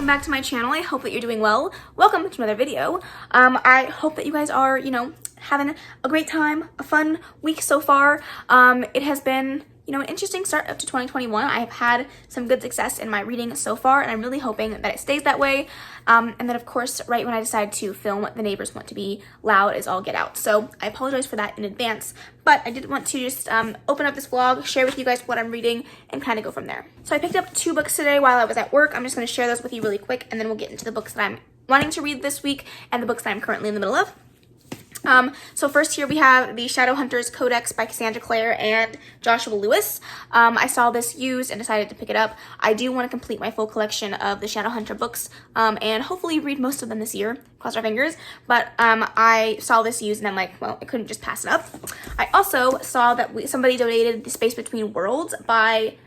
welcome back to my channel. I hope that you're doing well. Welcome to another video. I hope that you guys are, having a great time, a fun week so far. It has been, an interesting start up to 2021. I have had some good success in my reading so far, and I'm really hoping that it stays that way. And then, of course, right when I decided to film, the neighbors want to be loud as all get out. So I apologize for that in advance, but I did want to just open up this vlog, share with you guys what I'm reading, and kind of go from there. So I picked up 2 books today while I was at work. I'm just going to share those with you really quick, and then we'll get into the books that I'm wanting to read this week and the books that I'm currently in the middle of. So first here we have the Shadowhunters Codex by Cassandra Clare and Joshua Lewis. I saw this used and decided to pick it up. I do want to complete my full collection of the Shadowhunter books and hopefully read most of them this year. Cross our fingers. But I saw this used and I'm like, well, I couldn't just pass it up. I also saw that somebody donated The Space Between Worlds by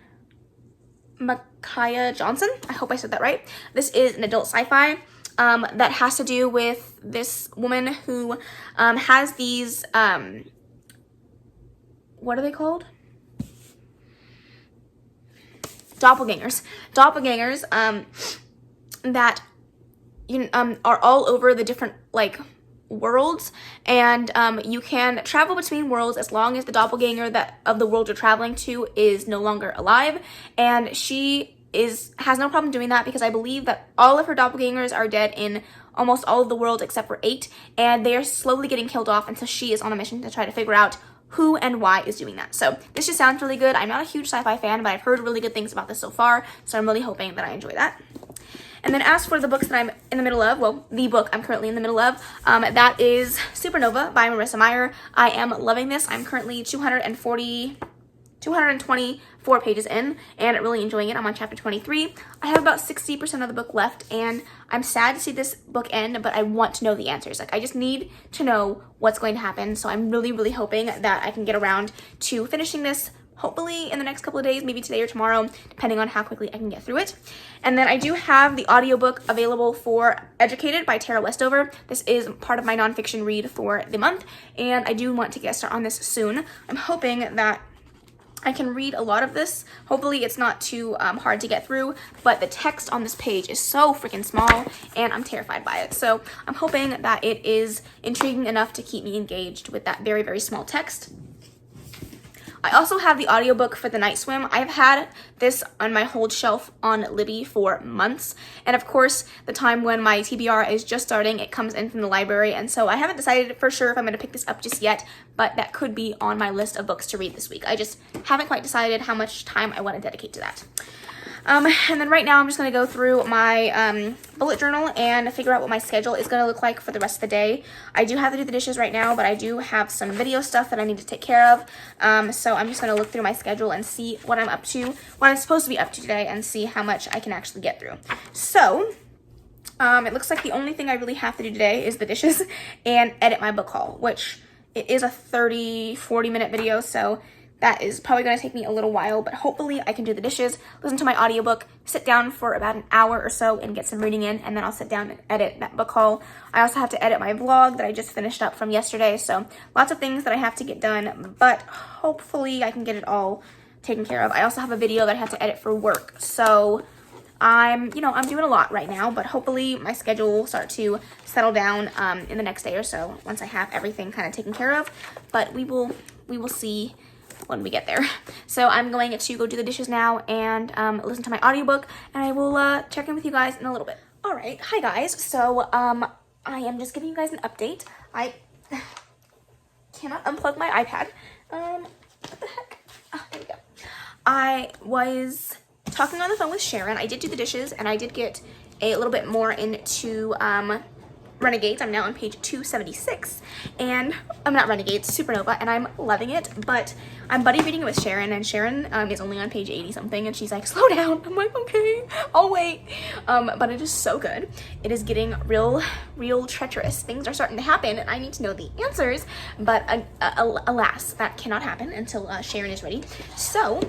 Micron Johnson. I hope I said that right. This is an adult sci-fi. That has to do with this woman who has these, what are they called? Doppelgangers. Doppelgangers that are all over the different, worlds, and you can travel between worlds as long as the doppelganger of the world you're traveling to is no longer alive, and she has no problem doing that because I believe that all of her doppelgangers are dead in almost all of the world except for 8, and they are slowly getting killed off, and so she is on a mission to try to figure out who and why is doing that. So this just sounds really good. I'm not a huge sci-fi fan, but I've heard really good things about this so far, so I'm really hoping that I enjoy that. And then as for the books that I'm in the middle of, well, the book I'm currently in the middle of, that is Supernova by Marissa Meyer. I am loving this. I'm currently 224 pages in and really enjoying it. I'm on chapter 23. I have about 60% of the book left, and I'm sad to see this book end, but I want to know the answers. I just need to know what's going to happen, so I'm really, really hoping that I can get around to finishing this, hopefully in the next couple of days, maybe today or tomorrow, depending on how quickly I can get through it. And then I do have the audiobook available for Educated by Tara Westover. This is part of my nonfiction read for the month, and I do want to get started on this soon. I'm hoping that I can read a lot of this. Hopefully it's not too hard to get through, but the text on this page is so freaking small and I'm terrified by it. So I'm hoping that it is intriguing enough to keep me engaged with that very, very small text. I also have the audiobook for The Night Swim. I've had this on my hold shelf on Libby for months, and of course the time when my TBR is just starting, it comes in from the library, and so I haven't decided for sure if I'm going to pick this up just yet, but that could be on my list of books to read this week. I just haven't quite decided how much time I want to dedicate to that. And then right now I'm just going to go through my bullet journal and figure out what my schedule is going to look like for the rest of the day. I do have to do the dishes right now, but I do have some video stuff that I need to take care of. So I'm just going to look through my schedule and see what I'm up to, what I'm supposed to be up to today, and see how much I can actually get through. So it looks like the only thing I really have to do today is the dishes and edit my book haul, which it is a 30-40 minute video, so that is probably going to take me a little while, but hopefully I can do the dishes, listen to my audiobook, sit down for about an hour or so and get some reading in, and then I'll sit down and edit that book haul. I also have to edit my vlog that I just finished up from yesterday, so lots of things that I have to get done, but hopefully I can get it all taken care of. I also have a video that I have to edit for work, so I'm doing a lot right now, but hopefully my schedule will start to settle down in the next day or so once I have everything kind of taken care of, but we will see when we get there. So I'm going to go do the dishes now and listen to my audiobook, and I will check in with you guys in a little bit. All right, hi guys. So I am just giving you guys an update. I cannot unplug my iPad. What the heck? Oh, there we go. I was talking on the phone with Sharon. I did do the dishes, and I did get a little bit more into Renegades. I'm now on page 276, and I'm not Renegades, Supernova, and I'm loving it, but I'm buddy reading it with Sharon, and Sharon is only on page 80 something, and she's like, slow down. I'm like, okay, I'll wait. But it is so good. It is getting real treacherous. Things are starting to happen, and I need to know the answers, but alas, that cannot happen until Sharon is ready. So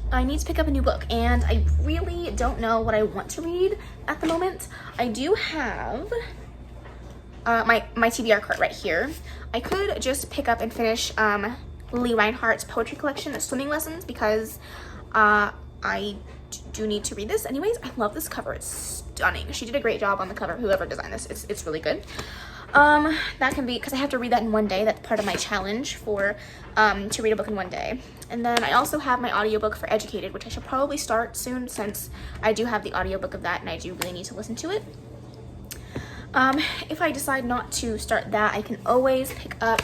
I need to pick up a new book, and I really don't know what I want to read at the moment. I do have my TBR cart right here. I could just pick up and finish Lee Reinhardt's poetry collection, Swimming Lessons, because I do need to read this. Anyways, I love this cover. It's stunning. She did a great job on the cover, whoever designed this. It's really good. That can be, because I have to read that in one day. That's part of my challenge for to read a book in one day. And then I also have my audiobook for Educated, which I should probably start soon since I do have the audiobook of that and I do really need to listen to it. If I decide not to start that, I can always pick up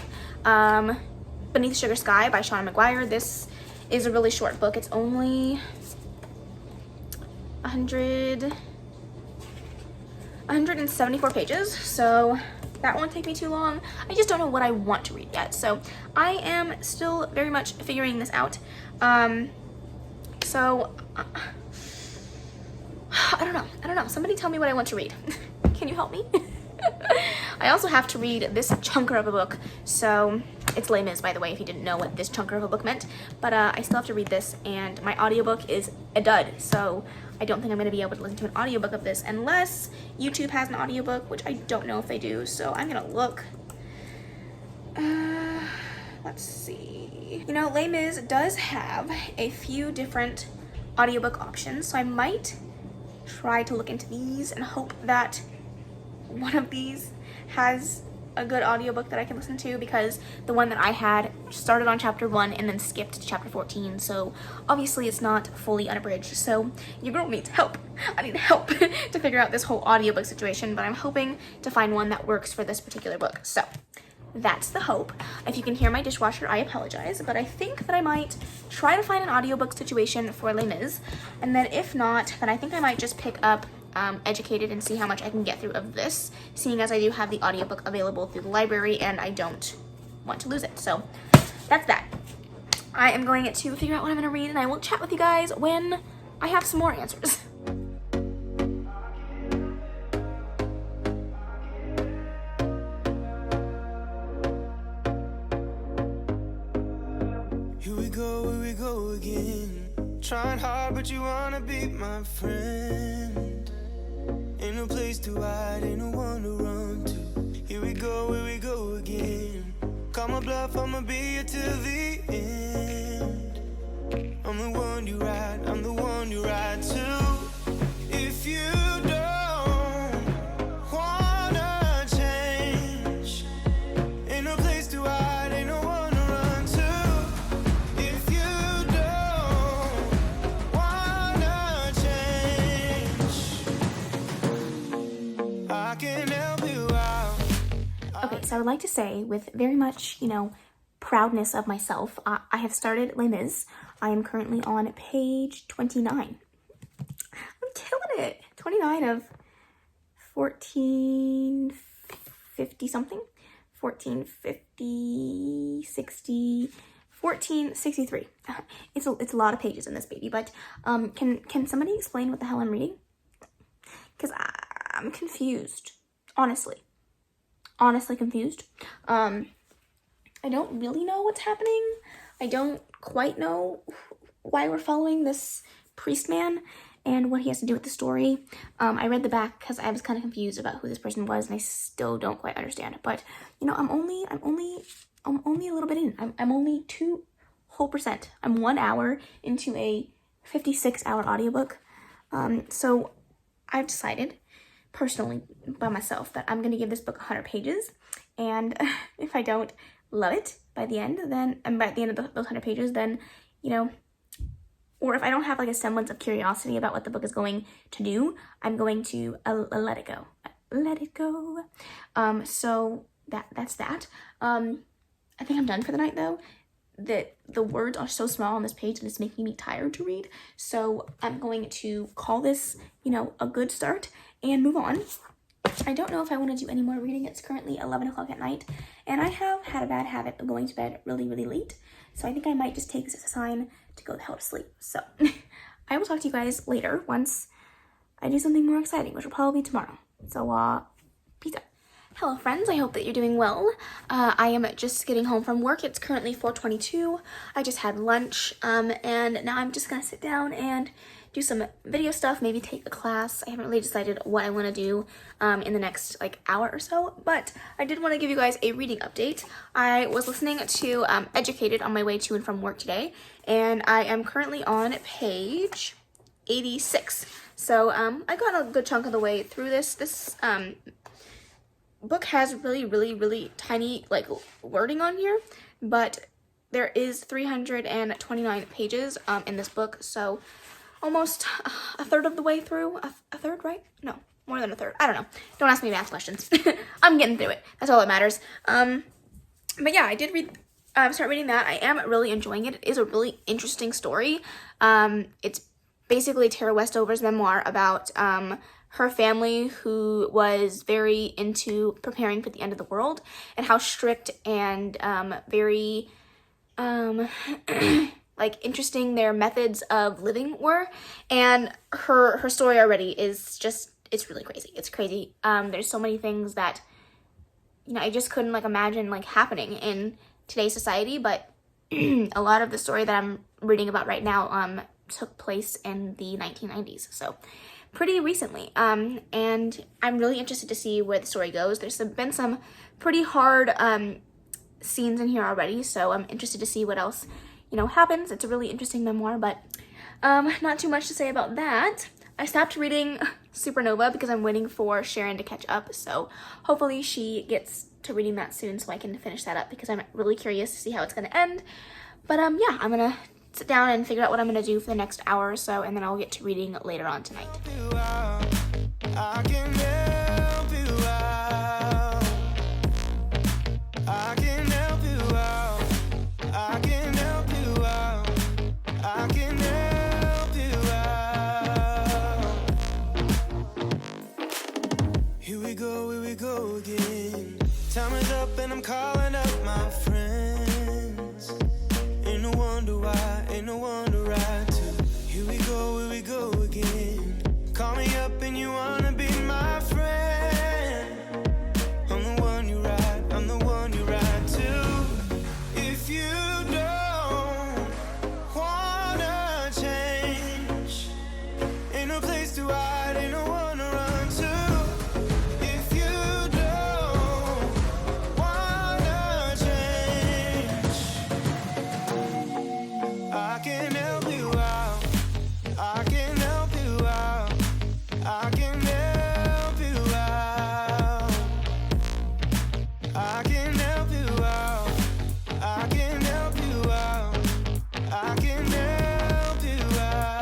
Beneath Sugar Sky by Sean McGuire. This is a really short book. It's only 174 pages, so that won't take me too long. I just don't know what I want to read yet, so I am still very much figuring this out. I don't know. Somebody tell me what I want to read. Can you help me? I also have to read this chunker of a book, so it's Les Mis, by the way, if you didn't know what this chunker of a book meant, but I still have to read this, and my audiobook is a dud, so I don't think I'm going to be able to listen to an audiobook of this unless YouTube has an audiobook, which I don't know if they do, so I'm going to look. Let's see. You know, Les Mis does have a few different audiobook options, so I might try to look into these and hope that one of these has a good audiobook that I can listen to, because the one that I had started on chapter 1 and then skipped to chapter 14, so obviously it's not fully unabridged, so your girl needs help. I need help to figure out this whole audiobook situation, but I'm hoping to find one that works for this particular book, so that's the hope. If you can hear my dishwasher, I apologize, but I think that I might try to find an audiobook situation for Les Mis, and then if not, then I think I might just pick up Educated and see how much I can get through of this, seeing as I do have the audiobook available through the library and I don't want to lose it. So that's that. I am going to figure out what I'm going to read, and I will chat with you guys when I have some more answers. Here we go again. Trying hard, but you wanna be my friend. Ain't no place to hide, ain't no one to run to. Here we go again. Call my bluff, I'ma be here till the end. I'm the one you ride to. If you don't wanna change, ain't no place to hide, ain't no one to run to. If you don't wanna change, I can help you out. Okay, so I would like to say with very much, proudness of myself, I have started Les Mis. I am currently on page 29. I'm killing it. 29 of 1450 something. 1450, 60, 1463. It's a lot of pages in this baby, but can somebody explain what the hell I'm reading? Because I'm confused, honestly confused. I don't really know what's happening. I don't quite know why we're following this priest man and what he has to do with the story. I read the back because I was kind of confused about who this person was, and I still don't quite understand. But I'm only a little bit in. I'm only 2 whole percent. I'm 1 hour into a 56-hour audiobook. So I've decided personally by myself that I'm gonna give this book 100 pages, and if I don't love it by the end, then by the end of those 100 pages, then or if I don't have like a semblance of curiosity about what the book is going to do, I'm going to let it go. So that's that. I think I'm done for the night though. The words are so small on this page that it's making me tired to read. So I'm going to call this, a good start and move on. I don't know if I want to do any more reading. It's currently 11 o'clock at night, and I have had a bad habit of going to bed really, really late. So I think I might just take this as a sign to go the hell to sleep. So I will talk to you guys later once I do something more exciting, which will probably be tomorrow. So peace out. Hello friends, I hope that you're doing well. I am just getting home from work. It's currently 4:22. I just had lunch, and now I'm just gonna sit down and do some video stuff, maybe take a class. I haven't really decided what I want to do in the next hour or so, but I did want to give you guys a reading update. I was listening to Educated on my way to and from work today, and I am currently on page 86. So I got a good chunk of the way through this. This book has really tiny like wording on here, but there is 329 pages in this book, so almost a third of the way through. A third, right? No, more than a third. I don't know. Don't ask me math questions. I'm getting through it. That's all that matters. But yeah, I did start reading that. I am really enjoying it. It is a really interesting story. It's basically Tara Westover's memoir about her family, who was very into preparing for the end of the world, and how strict and very like interesting their methods of living were. And her story already is just, it's really crazy. It's crazy. There's so many things that, you know, I just couldn't like imagine like happening in today's society, but a lot of the story that I'm reading about right now took place in the 1990s, so pretty recently. And I'm really interested to see where the story goes. There's been some pretty hard scenes in here already, so I'm interested to see what else, you know, happens. It's a really interesting memoir, but not too much to say about that. I stopped reading Supernova because I'm waiting for Sharon to catch up, so hopefully she gets to reading that soon so I can finish that up, because I'm really curious to see how it's going to end. But yeah, I'm going to sit down and figure out what I'm going to do for the next hour or so, and then I'll get to reading later on tonight. I can help you out. I can help you out. I can help you out. I can help you out. Here we go again. Time is up and I'm calling up my friends. Ain't no wonder why, ain't no wonder I too. Here we go again. Call me up and you wanna be my friend. I'm the one you ride, I'm the one you ride to. If you don't wanna change, ain't no place to hide, ain't no one to run to. If you don't wanna change, I can help you out. I can help you out. I can help you out. I can help you out. I can help you out. I can help you out.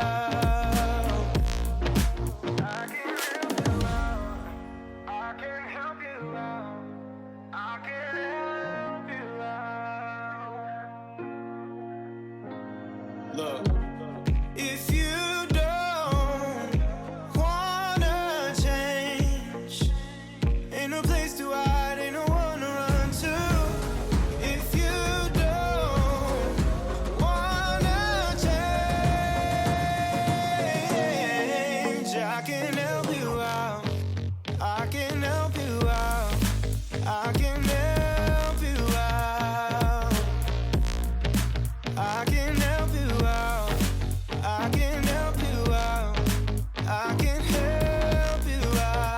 I can help you out. I can help you out. I can help you out. Look. If you don't wanna change, ain't no place to hide, ain't no one to run to. If you don't wanna change, I can help you out. I can help you out. I can help you out. I can help you out. I can help you out. I can help you out.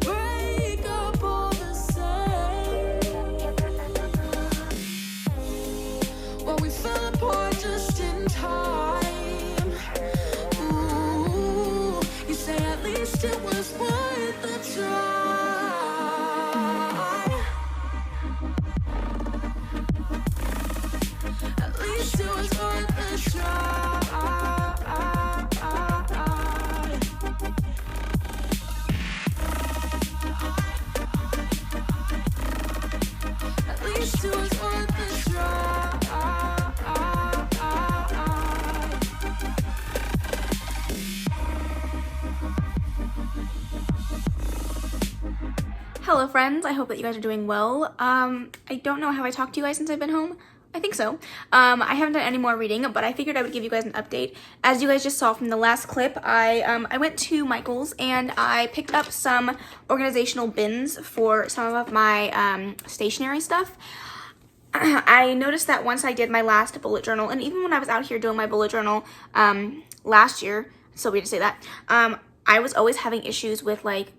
Break up all the same. Well, we fell apart just in time. Ooh, you say at least it was worth the try. At least it was worth the try. At least it was worth the try. Hello friends, I hope that you guys are doing well. I don't know, have I talked to you guys since I've been home? I think so. I haven't done any more reading, but I figured I would give you guys an update. As you guys just saw from the last clip, I went to Michael's and I picked up some organizational bins for some of my stationery stuff. I noticed that once I did my last bullet journal, and even when I was out here doing my bullet journal last year, it's so weird to say that, I was always having issues with like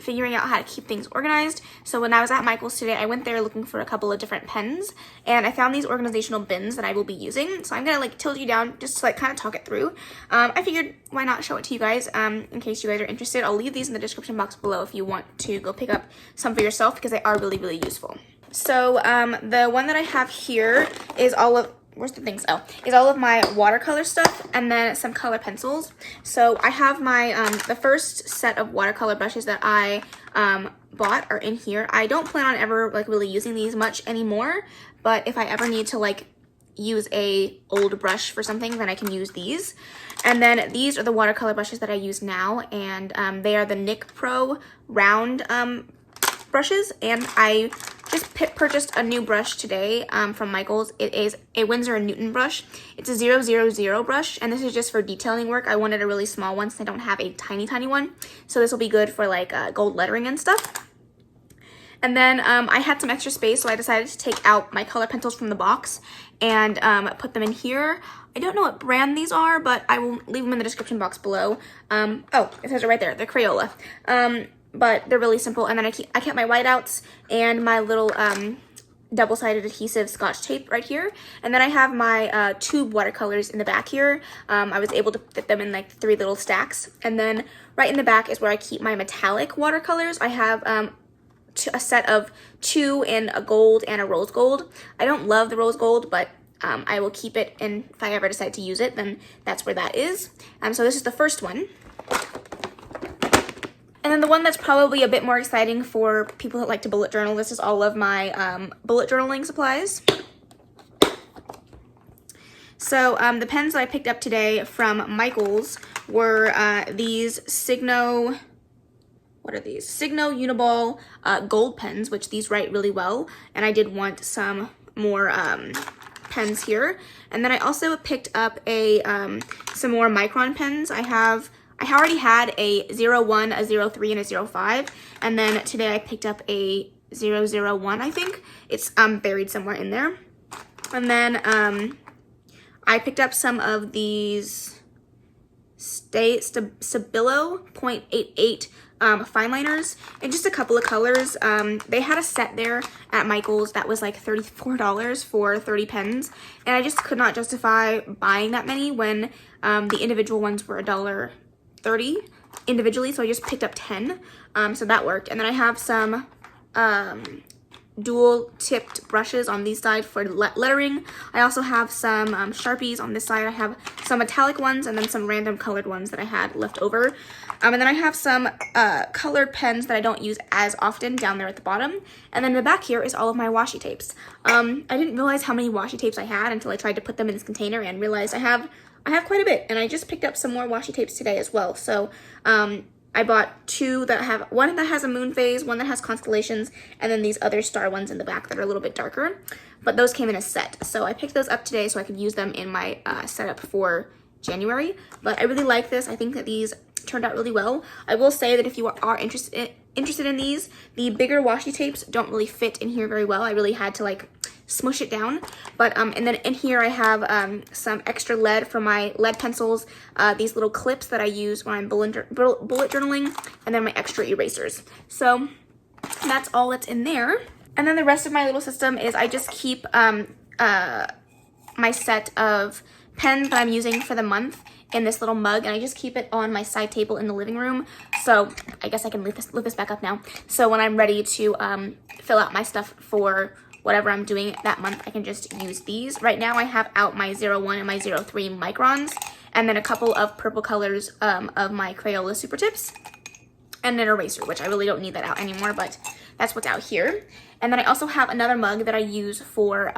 figuring out how to keep things organized. So when I was at Michael's today, I went there looking for a couple of different pens, and I found these organizational bins that I will be using. So I'm gonna like tilt you down just to like kind of talk it through. I figured why not show it to you guys in case you guys are interested. I'll leave these in the description box below if you want to go pick up some for yourself because they are really, really useful. So the one that I have here is all of is all of my watercolor stuff and then some color pencils. So I have my the first set of watercolor brushes that I bought are in here. I don't plan on ever like really using these much anymore, but if I ever need to like use a old brush for something, then I can use these. And then these are the watercolor brushes that I use now, and they are the NYX Pro round brushes, and I just purchased a new brush today from Michael's. It is a Winsor & Newton brush. It's a 000 brush, and this is just for detailing work. I wanted a really small one since I don't have a tiny one, so this will be good for like gold lettering and stuff. And then I had some extra space, so I decided to take out my color pencils from the box and put them in here. I don't know what brand these are, but I will leave them in the description box below. Oh, it says it right there. They're Crayola. But they're really simple. And then I kept my whiteouts and my little double-sided adhesive Scotch tape right here. And then I have my tube watercolors in the back here. I was able to fit them in like 3 little stacks. And then right in the back is where I keep my metallic watercolors. I have a set of 2 in a gold and a rose gold. I don't love the rose gold, but I will keep it, and if I ever decide to use it, then that's where that is. So this is the first one. And then the one that's probably a bit more exciting for people that like to bullet journal, this is all of my bullet journaling supplies. So the pens that I picked up today from Michael's were these Signo Uniball gold pens, which these write really well, and I did want some more pens here. And then I also picked up some more Micron pens. I already had a 01, a 03, and a 05, and then today I picked up a 001, I think. It's buried somewhere in there. And then I picked up some of these Stabilo 0.88 fine liners in just a couple of colors. They had a set there at Michael's that was like $34 for 30 pens, and I just could not justify buying that many when the individual ones were $1.30 individually, so I just picked up 10, so that worked. And then I have some dual tipped brushes on these side for lettering. I also have some Sharpies on this side. I have some metallic ones and then some random colored ones that I had left over. And then I have some colored pens that I don't use as often down there at the bottom. And then in the back here is all of my washi tapes. I didn't realize how many washi tapes I had until I tried to put them in this container and realized I have quite a bit, and I just picked up some more washi tapes today as well. So I bought 2 that have, one that has a moon phase, one that has constellations, and then these other star ones in the back that are a little bit darker, but those came in a set. So I picked those up today so I could use them in my setup for January. But I really like this. I think that these turned out really well. I will say that if you are interested in these, the bigger washi tapes don't really fit in here very well. I really had to like smush it down. But and then in here I have some extra lead for my lead pencils, these little clips that I use when I'm bullet journaling, and then my extra erasers. So that's all that's in there. And then the rest of my little system is I just keep my set of pens that I'm using for the month in this little mug, and I just keep it on my side table in the living room. So I guess I can lift this back up now. So when I'm ready to fill out my stuff for whatever I'm doing that month, I can just use these. Right now I have out my 01 and my 03 Microns, and then a couple of purple colors of my Crayola Supertips, and an eraser, which I really don't need that out anymore, but that's what's out here. And then I also have another mug that I use for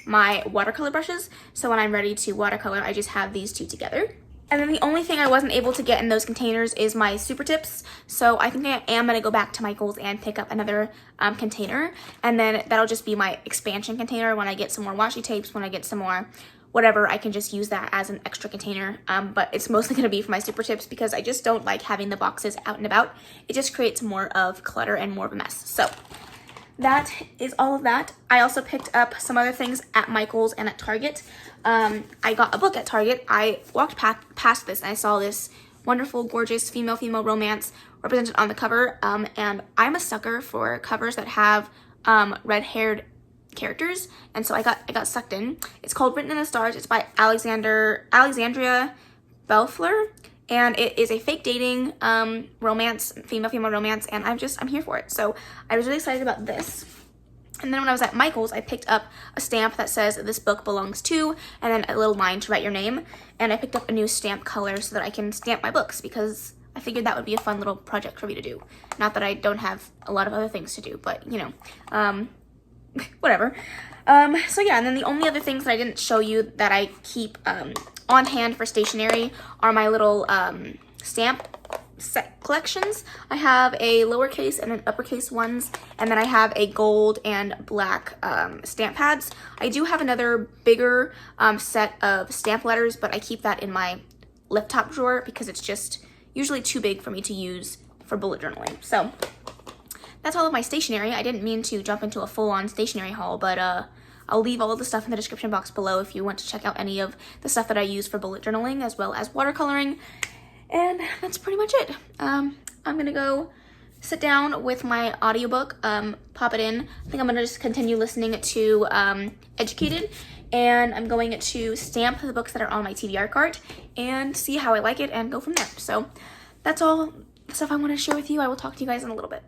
my watercolor brushes. So when I'm ready to watercolor, I just have these 2 together. And then the only thing I wasn't able to get in those containers is my Supertips. So I think I am gonna go back to Michael's and pick up another container. And then that'll just be my expansion container when I get some more washi tapes, when I get some more whatever, I can just use that as an extra container. But it's mostly gonna be for my Supertips because I just don't like having the boxes out and about. It just creates more of clutter and more of a mess. So that is all of that. I also picked up some other things at Michael's and at Target. I got a book at Target. I walked past this and I saw this wonderful, gorgeous female romance represented on the cover. And I'm a sucker for covers that have red-haired characters, and so I got sucked in. It's called Written in the Stars. It's by Alexandria Belfleur, and it is a fake dating romance, female romance, and I'm here for it. So I was really excited about this. And then when I was at Michael's, I picked up a stamp that says this book belongs to, and then a little line to write your name. And I picked up a new stamp color so that I can stamp my books, because I figured that would be a fun little project for me to do. Not that I don't have a lot of other things to do, but you know, whatever. So yeah, and then the only other things that I didn't show you that I keep on hand for stationery are my little stamp set collections. I have a lowercase and an uppercase ones, and then I have a gold and black stamp pads. I do have another bigger set of stamp letters, but I keep that in my laptop drawer because it's just usually too big for me to use for bullet journaling. So that's all of my stationery. I didn't mean to jump into a full-on stationery haul, but I'll leave all of the stuff in the description box below if you want to check out any of the stuff that I use for bullet journaling as well as watercoloring. And that's pretty much it. I'm gonna go sit down with my audiobook, pop it in. I think I'm gonna just continue listening to Educated, and I'm going to stamp the books that are on my TBR cart and see how I like it and go from there. So that's all the stuff I want to share with you. I will talk to you guys in a little bit.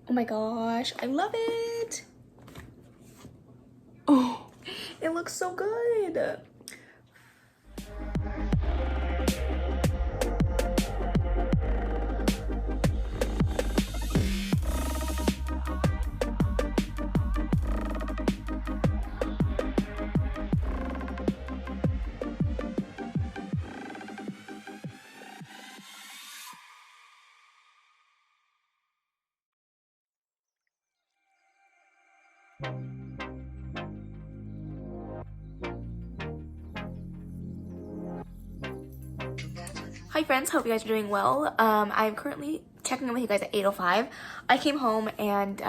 Oh my gosh, I love it. Oh, it looks so good. Hi friends, hope you guys are doing well. I'm currently checking in with you guys at 8:05. I came home and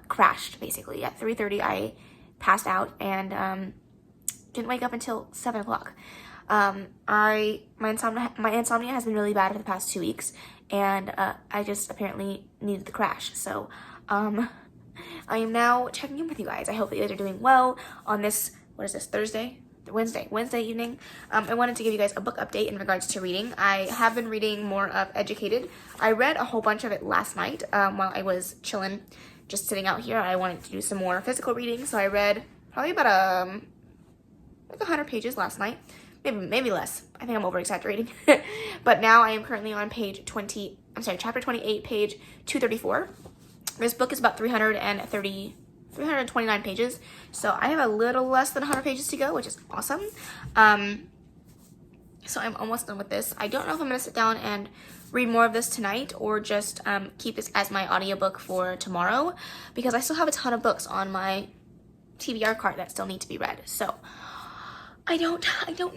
crashed basically. At 3:30 I passed out and didn't wake up until 7 o'clock. My insomnia has been really bad for the past 2 weeks, and I just apparently needed the crash. So I am now checking in with you guys. I hope that you guys are doing well on this, what is this, Wednesday evening. I wanted to give you guys a book update in regards to reading. I have been reading more of Educated. I read a whole bunch of it last night while I was chilling, just sitting out here. I wanted to do some more physical reading, so I read probably about like 100 pages last night. Maybe less. I think I'm over exaggerating. But now I am currently on chapter 28, page 234. This book is about 329 pages, so I have a little less than 100 pages to go, which is awesome. So I'm almost done with this. I don't know if I'm going to sit down and read more of this tonight or just keep this as my audiobook for tomorrow, because I still have a ton of books on my TBR cart that still need to be read. So I don't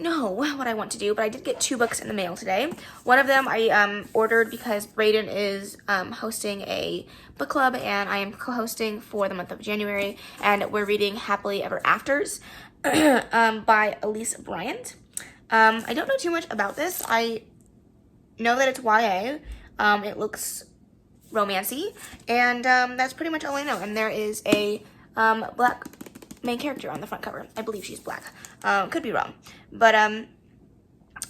know what I want to do, but I did get 2 books in the mail today. One of them I ordered because Brayden is hosting a book club, and I am co-hosting for the month of January, and we're reading Happily Ever Afters by Elise Bryant. I don't know too much about this. I know that it's YA. It looks romancy, and that's pretty much all I know. And there is a black main character on the front cover. I believe she's black. Could be wrong, but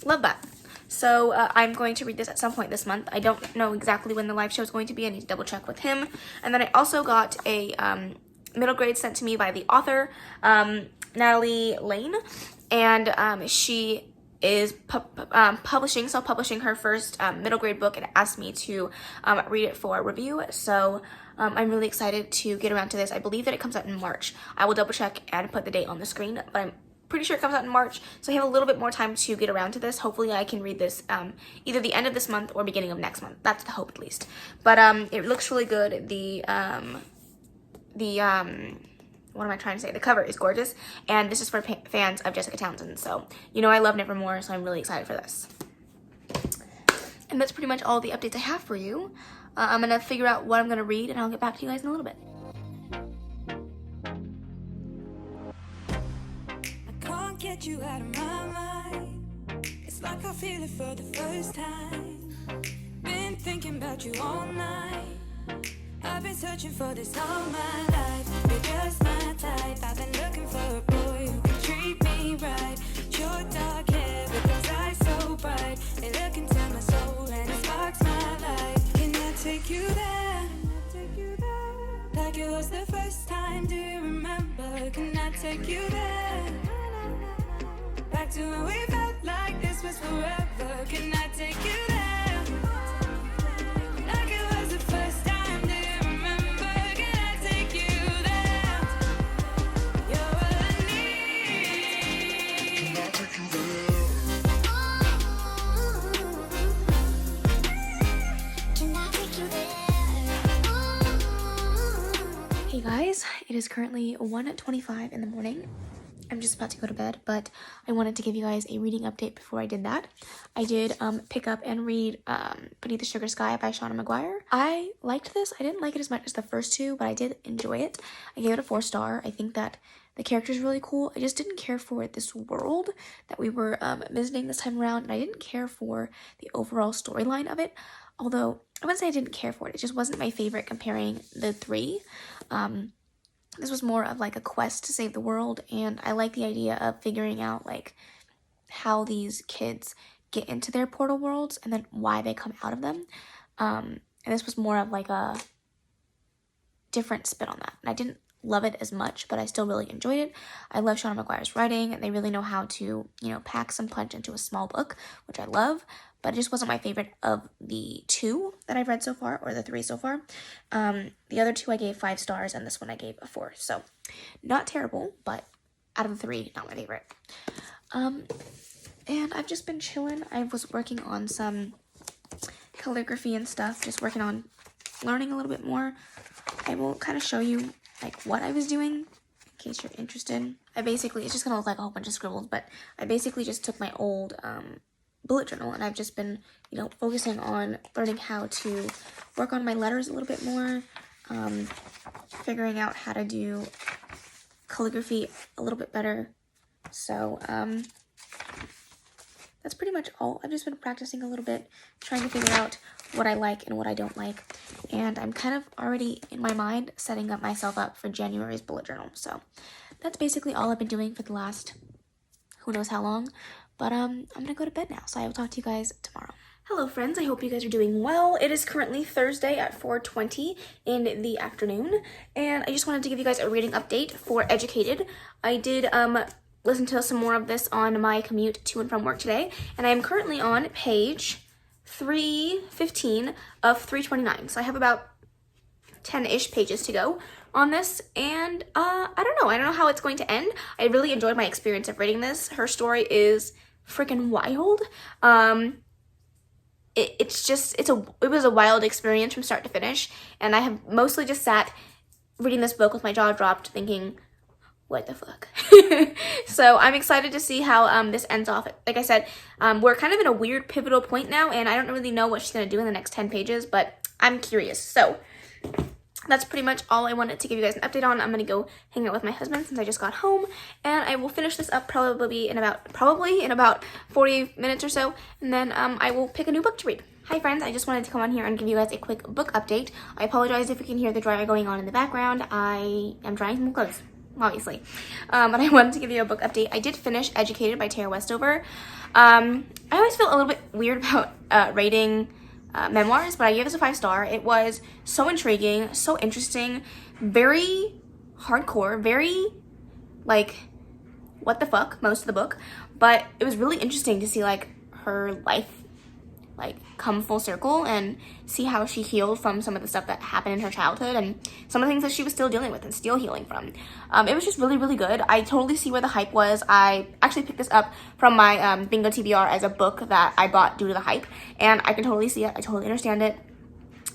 love that. So I'm going to read this at some point this month. I don't know exactly when the live show is going to be. I need to double check with him. And then I also got a middle grade sent to me by the author, Natalie Lane, and she is self-publishing her first middle grade book, and asked me to read it for a review. So I'm really excited to get around to this. I believe that it comes out in March. I will double check and put the date on the screen, but I'm pretty sure it comes out in March, so I have a little bit more time to get around to this. Hopefully I can read this either the end of this month or beginning of next month. That's the hope, at least. But it looks really good. What am I trying to say? The cover is gorgeous, and this is for fans of Jessica Townsend. So, you know, I love Nevermore, so I'm really excited for this. And that's pretty much all the updates I have for you. I'm gonna figure out what I'm gonna read, and I'll get back to you guys in a little bit. I can't get you out of my mind. It's like I feel it for the first time. Been thinking about you all night. I've been searching for this all my life. You're just my type. I've been looking for a boy who can treat me right. Your dark hair with those eyes so bright. They look into my soul and it sparks my life. Can I take you there? Like it was the first time, do you remember? Can I take you there? Back to when we felt like this was forever. Can I take you there? Like it was the first time, do you remember? Can I take you there? You're all I need. Can I take you there? Can I take you there? Hey guys, it is currently 1:25 in the morning. I'm just about to go to bed, but I wanted to give you guys a reading update before I did that. I did pick up and read Beneath the Sugar Sky by Shauna Maguire. I liked this. I didn't like it as much as the first two, but I did enjoy it. I gave it a 4-star. I think that the character's really cool. I just didn't care for this world that we were visiting this time around, and I didn't care for the overall storyline of it. Although, I wouldn't say I didn't care for it. It just wasn't my favorite comparing the three. This was more of like a quest to save the world, and I like the idea of figuring out like how these kids get into their portal worlds and then why they come out of them. And this was more of like a different spin on that. And I didn't love it as much, but I still really enjoyed it. I love Shauna Maguire's writing, and they really know how to, you know, pack some punch into a small book, which I love. But it just wasn't my favorite of the two that I've read so far, or the three so far. The other two I gave 5 stars, and this one I gave a 4. So, not terrible, but out of the 3, not my favorite. And I've just been chilling. I was working on some calligraphy and stuff, just working on learning a little bit more. I will kind of show you like what I was doing, in case you're interested. It's just gonna look like a whole bunch of scribbles, but I basically just took my old bullet journal, and I've just been, you know, focusing on learning how to work on my letters a little bit more, figuring out how to do calligraphy a little bit better. So that's pretty much all. I've just been practicing a little bit, trying to figure out what I like and what I don't like, and I'm kind of already in my mind setting up myself up for January's bullet journal. So that's basically all I've been doing for the last who knows how long. But I'm gonna go to bed now, so I will talk to you guys tomorrow. Hello friends, I hope you guys are doing well. It is currently Thursday at 4:20 in the afternoon, and I just wanted to give you guys a reading update for Educated. I did listen to some more of this on my commute to and from work today, and I am currently on page 315 of 329, so I have about 10-ish pages to go on this, and I don't know how it's going to end. I really enjoyed my experience of reading this. Her story is freaking wild. It was a wild experience from start to finish, and I have mostly just sat reading this book with my jaw dropped thinking, what the fuck? So I'm excited to see how this ends off. Like I said, we're kind of in a weird pivotal point now, and I don't really know what she's going to do in the next 10 pages, but I'm curious. So that's pretty much all I wanted to give you guys an update on. I'm going to go hang out with my husband since I just got home, and I will finish this up probably in about 40 minutes or so, and then I will pick a new book to read. Hi friends, I just wanted to come on here and give you guys a quick book update. I apologize if you can hear the dryer going on in the background. I am drying some clothes, obviously. But I wanted to give you a book update. I did finish Educated by Tara Westover. I always feel a little bit weird about rating memoirs, but I gave this a 5-star. It was so intriguing, so interesting, very hardcore, very like what the fuck most of the book, but it was really interesting to see like her life like come full circle and see how she healed from some of the stuff that happened in her childhood and some of the things that she was still dealing with and still healing from. It was just really, really good. I totally see where the hype was. I actually picked this up from my bingo TBR as a book that I bought due to the hype, and I can totally see it. I totally understand it.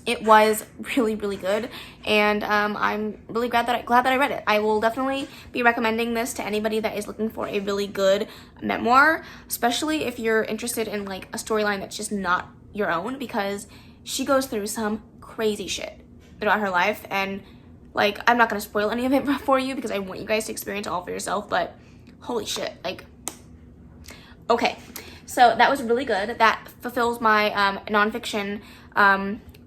It was really, really good, and I'm really glad that I read it. I will definitely be recommending this to anybody that is looking for a really good memoir, especially if you're interested in like a storyline that's just not your own, because she goes through some crazy shit throughout her life, and like, I'm not gonna spoil any of it for you because I want you guys to experience it all for yourself, but holy shit, like, okay. So that was really good. That fulfills my nonfiction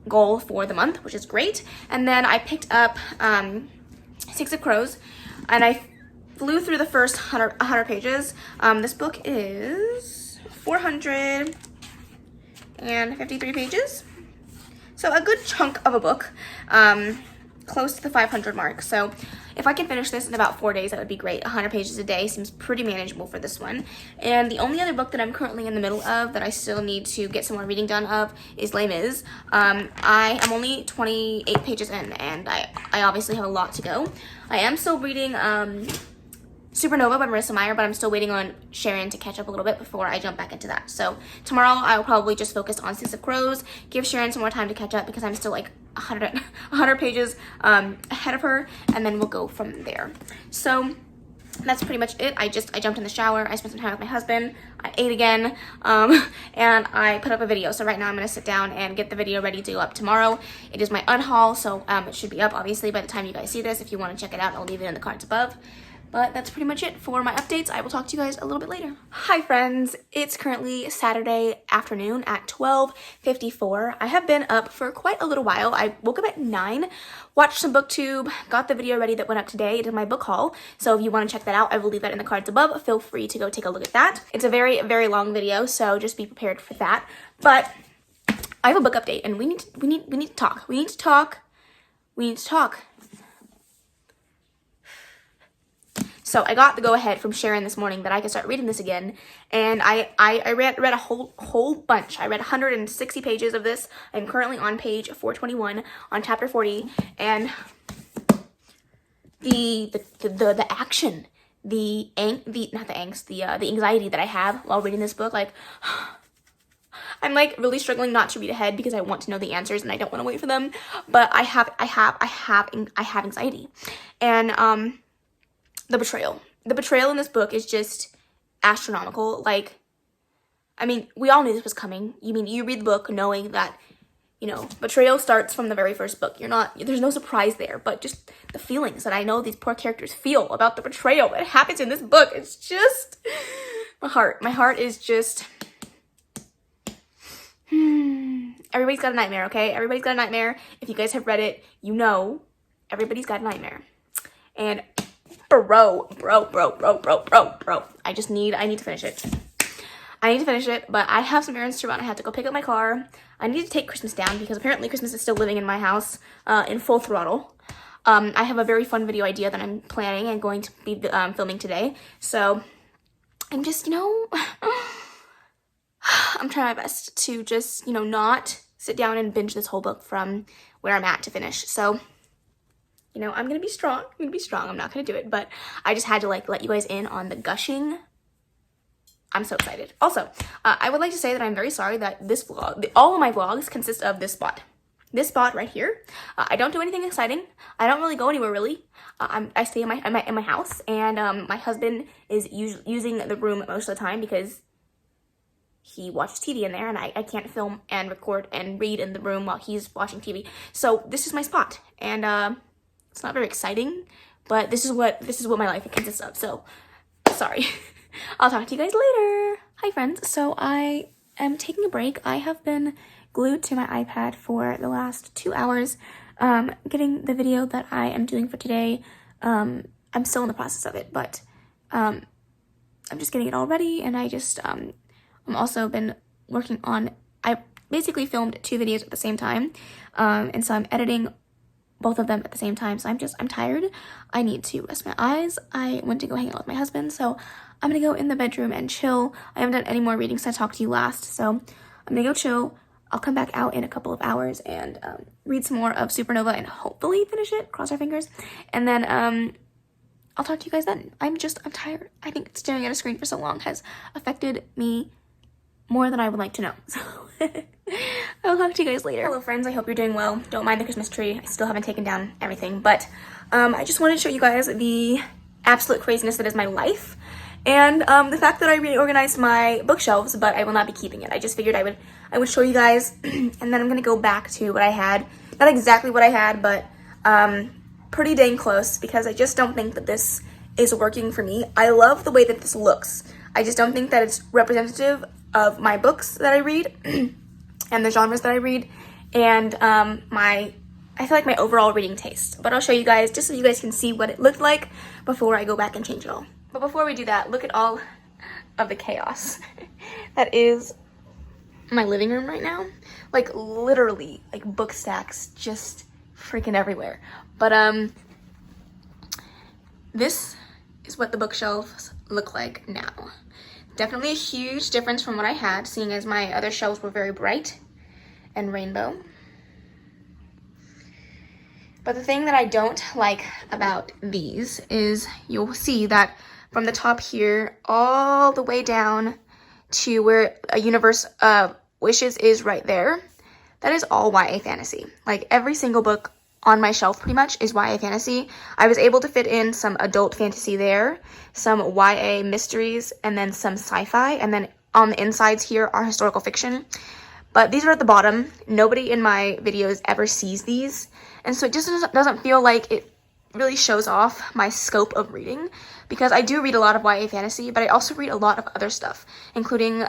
goal for the month, which is great. And then I picked up Six of Crows, and I flew through the first 100 pages. This book is 453 pages. So a good chunk of a book, close to the 500 mark. So if I can finish this in about 4 days, that would be great. 100 pages a day seems pretty manageable for this one. And the only other book that I'm currently in the middle of that I still need to get some more reading done of is Les Mis. I am only 28 pages in, and I obviously have a lot to go. I am still reading Supernova by Marissa Meyer, but I'm still waiting on Sharon to catch up a little bit before I jump back into that. So tomorrow I will probably just focus on Six of Crows, give Sharon some more time to catch up because I'm still like 100 pages ahead of her, and then we'll go from there. So that's pretty much it. I jumped in the shower, I spent some time with my husband, I ate again, and I put up a video. So right now I'm going to sit down and get the video ready to go up tomorrow. It is my unhaul, so it should be up obviously by the time you guys see this. If you want to check it out, I'll leave it in the cards above. But that's pretty much it for my updates. I will talk to you guys a little bit later. Hi friends, it's currently Saturday afternoon at 12:54. I have been up for quite a little while. I woke up at 9, watched some booktube, got the video ready that went up today. It is my book haul. So if you want to check that out, I will leave that in the cards above. Feel free to go take a look at that. It's a very, very long video, so just be prepared for that. But I have a book update, and we need to talk. We need to talk. So I got the go-ahead from Sharon this morning that I could start reading this again, and I read a whole bunch. I read 160 pages of this. I'm currently on page 421 on chapter 40, and the action, the anxiety that I have while reading this book, like, I'm like really struggling not to read ahead because I want to know the answers and I don't want to wait for them, but I have anxiety, and the betrayal in this book is just astronomical. Like, I mean, we all knew this was coming. You read the book knowing that, you know, betrayal starts from the very first book. There's no surprise there, but just the feelings that I know these poor characters feel about the betrayal that happens in this book. It's just, my heart is just, everybody's got a nightmare, okay? Everybody's got a nightmare. If you guys have read it, you know, everybody's got a nightmare. And bro. I need to finish it. But I have some errands to run. I have to go pick up my car. I need to take Christmas down because apparently Christmas is still living in my house in full throttle. I have a very fun video idea that I'm planning and going to be filming today. So I'm just, I'm trying my best to just, not sit down and binge this whole book from where I'm at to finish. So, I'm going to be strong. I'm not going to do it, but I just had to let you guys in on the gushing. I'm so excited. Also, I would like to say that I'm very sorry that this vlog, all of my vlogs consist of this spot. This spot right here. I don't do anything exciting. I don't really go anywhere really. I stay in my house, and my husband is using the room most of the time because he watches TV in there, and I can't film and record and read in the room while he's watching TV. So this is my spot, and it's not very exciting, but this is what my life consists of. So sorry. I'll talk to you guys later. Hi friends. So I am taking a break. I have been glued to my iPad for the last 2 hours getting the video that I am doing for today. I'm still in the process of it, but I'm just getting it all ready, and I'm also been working on, I basically filmed 2 videos at the same time, and so I'm editing both of them at the same time. So I'm tired. I need to rest my eyes. I went to go hang out with my husband, so I'm gonna go in the bedroom and chill. I haven't done any more reading since I talked to you last, so I'm gonna go chill. I'll come back out in a couple of hours and read some more of Supernova and hopefully finish it, cross our fingers, and then I'll talk to you guys then. I'm tired. I think staring at a screen for so long has affected me more than I would like to know. So I'll talk to you guys later. Hello friends, I hope you're doing well. Don't mind the Christmas tree. I still haven't taken down everything, but I just wanted to show you guys the absolute craziness that is my life, and the fact that I reorganized my bookshelves, but I will not be keeping it. I just figured I would show you guys, and then I'm gonna go back to what I had Not exactly what I had, but pretty dang close, because I just don't think that this is working for me. I love the way that this looks. I just don't think that it's representative of my books that I read and the genres that I read, and I feel like my overall reading taste. But I'll show you guys just so you guys can see what it looked like before I go back and change it all. But before we do that, look at all of the chaos that is my living room right now. Like literally, like book stacks just freaking everywhere. But this is what the bookshelves look like now. Definitely a huge difference from what I had, seeing as my other shelves were very bright and rainbow. But the thing that I don't like about these is you'll see that from the top here all the way down to where A Universe of Wishes is right there, that is all YA fantasy. Like every single book on my shelf pretty much is YA fantasy. I was able to fit in some adult fantasy there, some YA mysteries, and then some sci-fi, and then on the insides here are historical fiction. But these are at the bottom. Nobody in my videos ever sees these, and so it just doesn't feel like it really shows off my scope of reading, because I do read a lot of YA fantasy, but I also read a lot of other stuff, including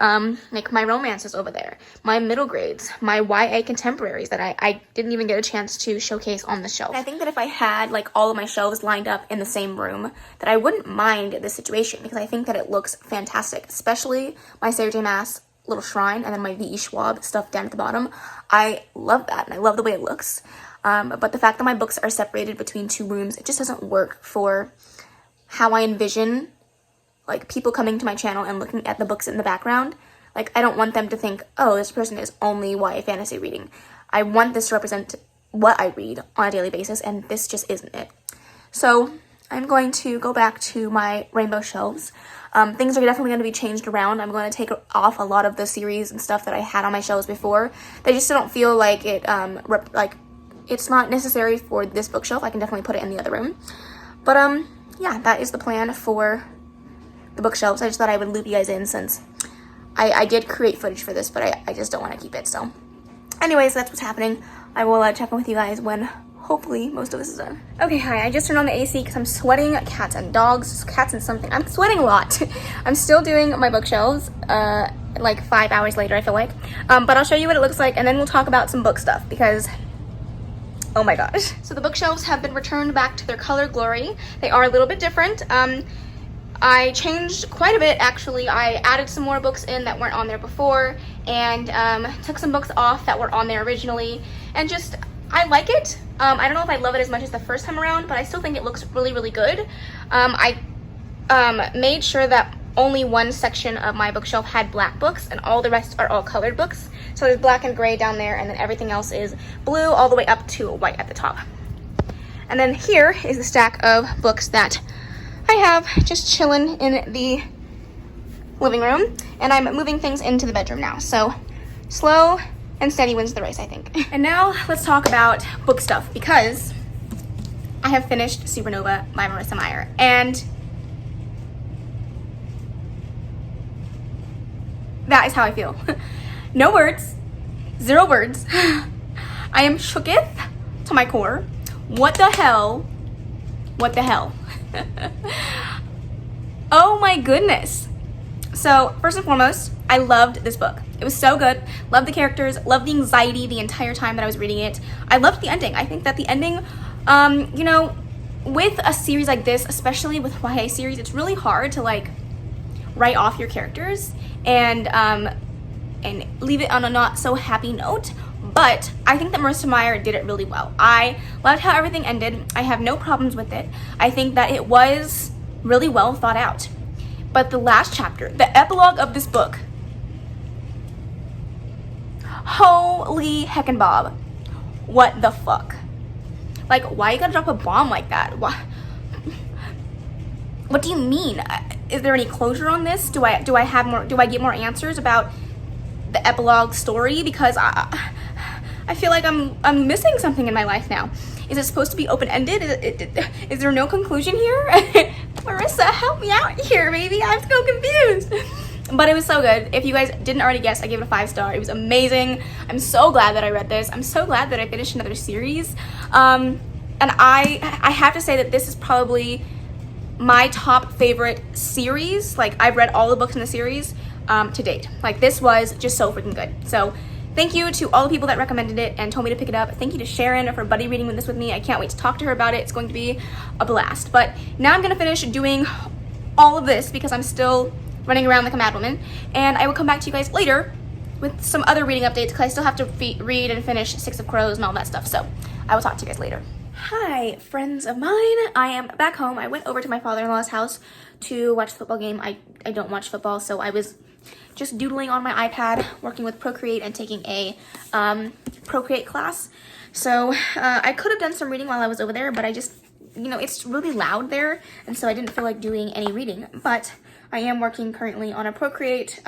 like my romances over there, my middle grades, my YA contemporaries that I didn't even get a chance to showcase on the shelf. And I think that if I had like all of my shelves lined up in the same room, that I wouldn't mind this situation, because I think that it looks fantastic, especially my Sarah J. Maas little shrine and then my V.E. Schwab stuff down at the bottom. I love that, and I love the way it looks. But the fact that my books are separated between two rooms, it just doesn't work for how I envision like people coming to my channel and looking at the books in the background. Like I don't want them to think, oh, this person is only YA fantasy reading. I want this to represent what I read on a daily basis, and this just isn't it. So I'm going to go back to my rainbow shelves. Things are definitely going to be changed around. I'm going to take off a lot of the series and stuff that I had on my shelves before. They just don't feel like it, it's not necessary for this bookshelf. I can definitely put it in the other room. But yeah, that is the plan for the bookshelves. I just thought I would loop you guys in, since I did create footage for this, but I just don't want to keep it. So anyways, that's what's happening. I will check in with you guys when hopefully most of this is done. Okay, hi, I just turned on the AC because I'm sweating cats and dogs, cats and something. I'm sweating a lot. I'm still doing my bookshelves, like 5 hours later, I feel like. But I'll show you what it looks like, and then we'll talk about some book stuff, because oh my gosh. So the bookshelves have been returned back to their color glory. They are a little bit different. I changed quite a bit, actually. I added some more books in that weren't on there before, and took some books off that were on there originally, and just, I like it. I don't know if I love it as much as the first time around, but I still think it looks really, really good. I made sure that only one section of my bookshelf had black books, and all the rest are all colored books. So there's black and gray down there, and then everything else is blue all the way up to white at the top. And then here is the stack of books that I have just chilling in the living room, and I'm moving things into the bedroom now. So slow and steady wins the race, I think. And now let's talk about book stuff, because I have finished Supernova by Marissa Meyer, and that is how I feel. No words, 0 words. I am shooketh to my core. What the hell? What the hell? Oh my goodness. So first and foremost, I loved this book. It was so good. Loved the characters, loved the anxiety the entire time that I was reading it. I loved the ending. I think that the ending, you know, with a series like this, especially with YA series, it's really hard to like write off your characters and leave it on a not so happy note. But I think that Marissa Meyer did it really well. I loved how everything ended. I have no problems with it. I think that it was really well thought out. But the last chapter, the epilogue of this book, holy heckin' Bob, what the fuck? Like, why you gotta drop a bomb like that? Why? What do you mean? Is there any closure on this? Do I get more answers about the epilogue story? Because I feel like I'm missing something in my life now. Is it supposed to be open-ended? Is there no conclusion here? Marissa, help me out here, baby. I'm so confused. But it was so good. If you guys didn't already guess, I gave it a 5-star. It was amazing. I'm so glad that I read this. I'm so glad that I finished another series. And I have to say that this is probably my top favorite series. Like, I've read all the books in the series to date. Like, this was just so freaking good. So thank you to all the people that recommended it and told me to pick it up. Thank you to Sharon for buddy reading this with me. I can't wait to talk to her about it. It's going to be a blast. But now I'm gonna finish doing all of this because I'm still running around like a mad woman, and I will come back to you guys later with some other reading updates because I still have to read and finish Six of Crows and all that stuff. So I will talk to you guys later. Hi, friends of mine. I am back home. I went over to my father-in-law's house to watch the football game. I don't watch football, so I was just doodling on my iPad, working with Procreate and taking a Procreate class. So I could have done some reading while I was over there, but I just, you know, it's really loud there, and so I didn't feel like doing any reading. But I am working currently on a Procreate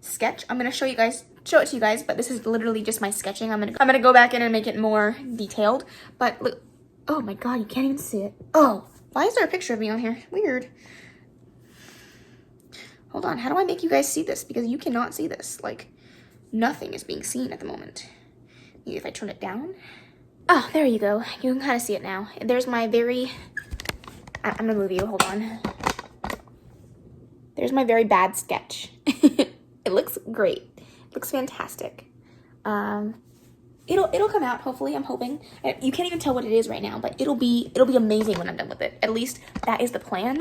sketch. I'm gonna show it to you guys, but this is literally just my sketching. I'm gonna go back in and make it more detailed. But look, oh my god, you can't even see it. Oh, why is there a picture of me on here? Weird. Hold on, how do I make you guys see this? Because you cannot see this. Like, nothing is being seen at the moment. Maybe if I turn it down. Oh, there you go. You can kind of see it now. There's my very, I'm gonna move you, hold on. There's my very bad sketch. It looks great. It looks fantastic. It'll come out, hopefully, I'm hoping. You can't even tell what it is right now, but it'll be amazing when I'm done with it. At least that is the plan.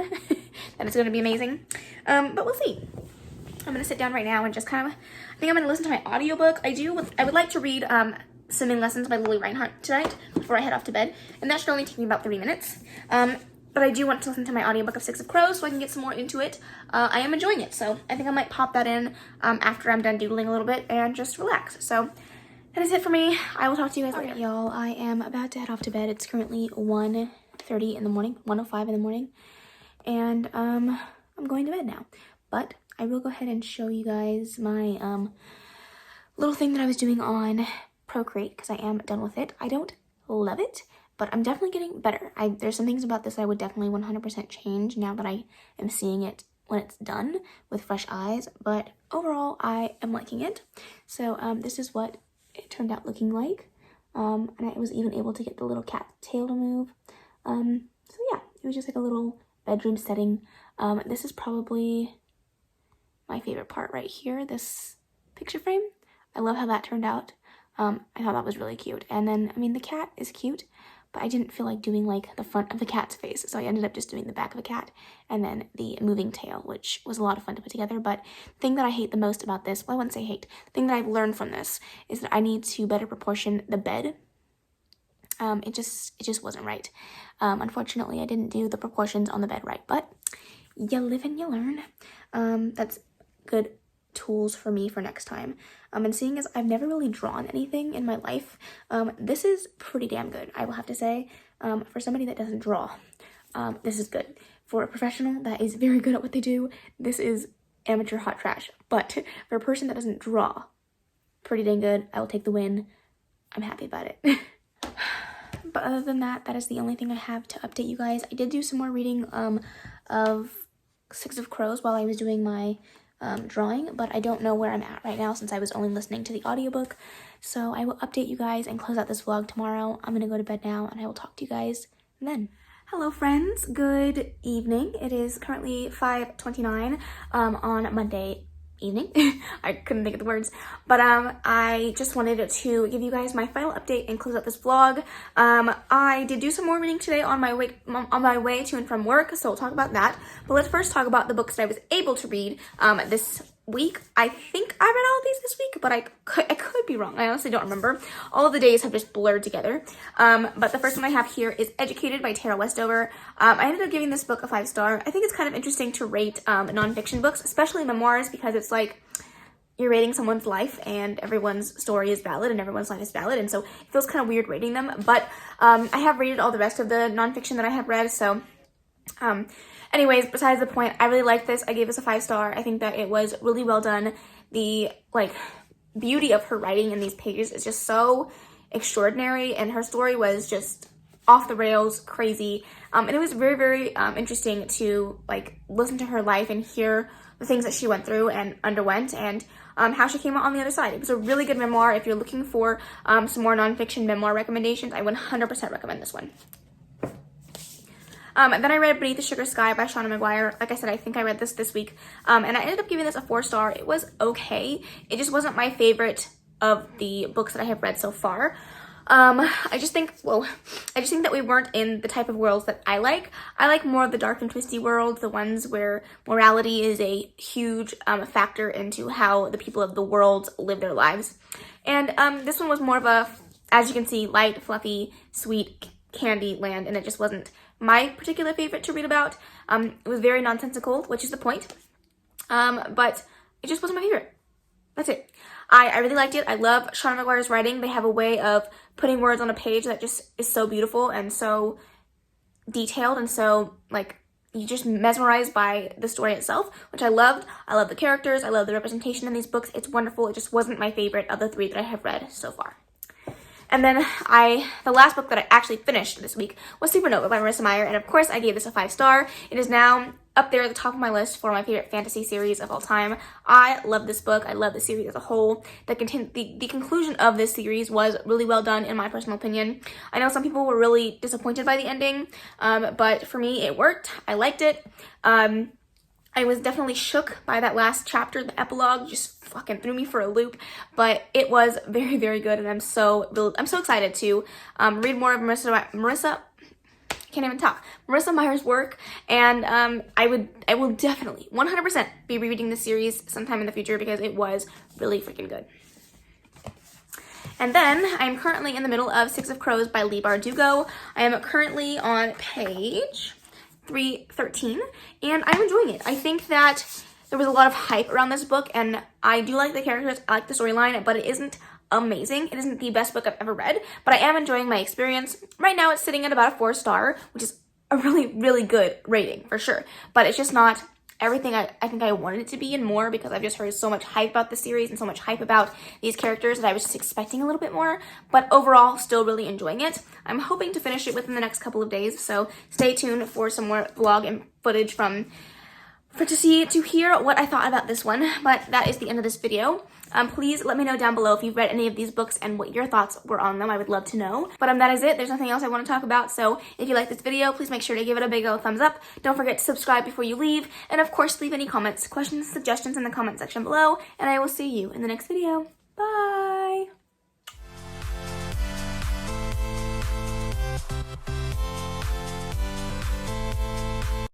That it's gonna be amazing. But we'll see. I'm gonna sit down right now and just kind of, I think I'm gonna listen to my audiobook. I would like to read Swimming Lessons by Lily Reinhart tonight before I head off to bed. And that should only take me about 30 minutes. But I do want to listen to my audiobook of Six of Crows so I can get some more into it. I am enjoying it, so I think I might pop that in after I'm done doodling a little bit and just relax. So that is it for me. I will talk to you guys later. Y'all, I am about to head off to bed. It's currently 1:30 in the morning, 1:05 in the morning, and I'm going to bed now. But I will go ahead and show you guys my little thing that I was doing on Procreate because I am done with it. I don't love it, but I'm definitely getting better. There's some things about this I would definitely 100% change now that I am seeing it when it's done with fresh eyes. But overall, I am liking it. So this is what it turned out looking like. And I was even able to get the little cat tail to move. So yeah, it was just like a little bedroom setting. This is probably my favorite part right here, this picture frame. I love how that turned out. I thought that was really cute. And then, I mean, the cat is cute, but I didn't feel like doing like the front of the cat's face, so I ended up just doing the back of the cat and then the moving tail, which was a lot of fun to put together. But the thing that I hate the most about this, well, I wouldn't say hate, the thing that I've learned from this is that I need to better proportion the bed. It just wasn't right. Unfortunately, I didn't do the proportions on the bed right, but you live and you learn. That's good tools for me for next time. And seeing as I've never really drawn anything in my life, this is pretty damn good, I will have to say. For somebody that doesn't draw, this is good. For a professional that is very good at what they do, this is amateur hot trash. But for a person that doesn't draw, pretty dang good. I will take the win. I'm happy about it. But other than that, that is the only thing I have to update you guys. I did do some more reading of Six of Crows while I was doing my drawing, but I don't know where I'm at right now since I was only listening to the audiobook. So I will update you guys and close out this vlog tomorrow. I'm gonna go to bed now and I will talk to you guys then. Hello friends, good evening. It is currently 5:29 on Monday evening. I couldn't think of the words, but I just wanted to give you guys my final update and close out this vlog. I did do some more reading today on my way to and from work, so we'll talk about that. But let's first talk about the books that I was able to read this week. I think I read all of these this week, but I could be wrong. I honestly don't remember. All of the days have just blurred together. But the first one I have here is Educated by Tara Westover. I ended up giving this book a 5-star. I think it's kind of interesting to rate nonfiction books, especially memoirs, because it's like you're rating someone's life and everyone's story is valid and everyone's life is valid, and so it feels kind of weird rating them. But I have rated all the rest of the nonfiction that I have read, so anyways, besides the point, I really liked this. I gave this a 5-star. I think that it was really well done. The beauty of her writing in these pages is just so extraordinary, and her story was just off the rails, crazy. And it was very, very interesting to listen to her life and hear the things that she went through and underwent, and how she came out on the other side. It was a really good memoir. If you're looking for some more nonfiction memoir recommendations, I would 100% recommend this one. Then I read Beneath the Sugar Sky by Shauna McGuire. Like I said, I think I read this week. And I ended up giving this a 4-star. It was okay. It just wasn't my favorite of the books that I have read so far. I just think that we weren't in the type of worlds that I like. I like more of the dark and twisty worlds, the ones where morality is a huge factor into how the people of the world live their lives. And this one was more of a, as you can see, light, fluffy, sweet candy land, and it just wasn't my particular favorite to read about. It was very nonsensical, which is the point. But it just wasn't my favorite. That's it. I really liked it. I love Shauna McGuire's writing. They have a way of putting words on a page that just is so beautiful and so detailed, and so, like, you just mesmerized by the story itself, which I loved. I love the characters. I love the representation in these books. It's wonderful. It just wasn't my favorite of the 3 that I have read so far. And then the last book that I actually finished this week was Supernova by Marissa Meyer, and of course I gave this a 5-star. It is now up there at the top of my list for my favorite fantasy series of all time. I love this book. I love the series as a whole. The conclusion of this series was really well done, in my personal opinion. I know some people were really disappointed by the ending, but for me it worked. I liked it. I was definitely shook by that last chapter. The epilogue just fucking threw me for a loop, but it was very, very good, and I'm so excited to read more of Marissa Meyer's work, and I will definitely 100% be rereading this series sometime in the future because it was really freaking good. And then I'm currently in the middle of 6 of Crows by Leigh Bardugo. I am currently on page 313, and I'm enjoying it. I think that there was a lot of hype around this book, and I do like the characters, I like the storyline, but it isn't amazing. It isn't the best book I've ever read, but I am enjoying my experience. Right now it's sitting at about a 4-star, which is a really, really good rating for sure, but it's just not everything I think I wanted it to be and more, because I've just heard so much hype about the series and so much hype about these characters that I was just expecting a little bit more, but overall still really enjoying it. I'm hoping to finish it within the next couple of days, so stay tuned for some more vlog and footage to hear what I thought about this one. But that is the end of this video. Please let me know down below if you've read any of these books and what your thoughts were on them. I would love to know. But that is it. There's nothing else I want to talk about. So if you like this video, please make sure to give it a big old thumbs up. Don't forget to subscribe before you leave. And of course, leave any comments, questions, suggestions in the comment section below. And I will see you in the next video. Bye!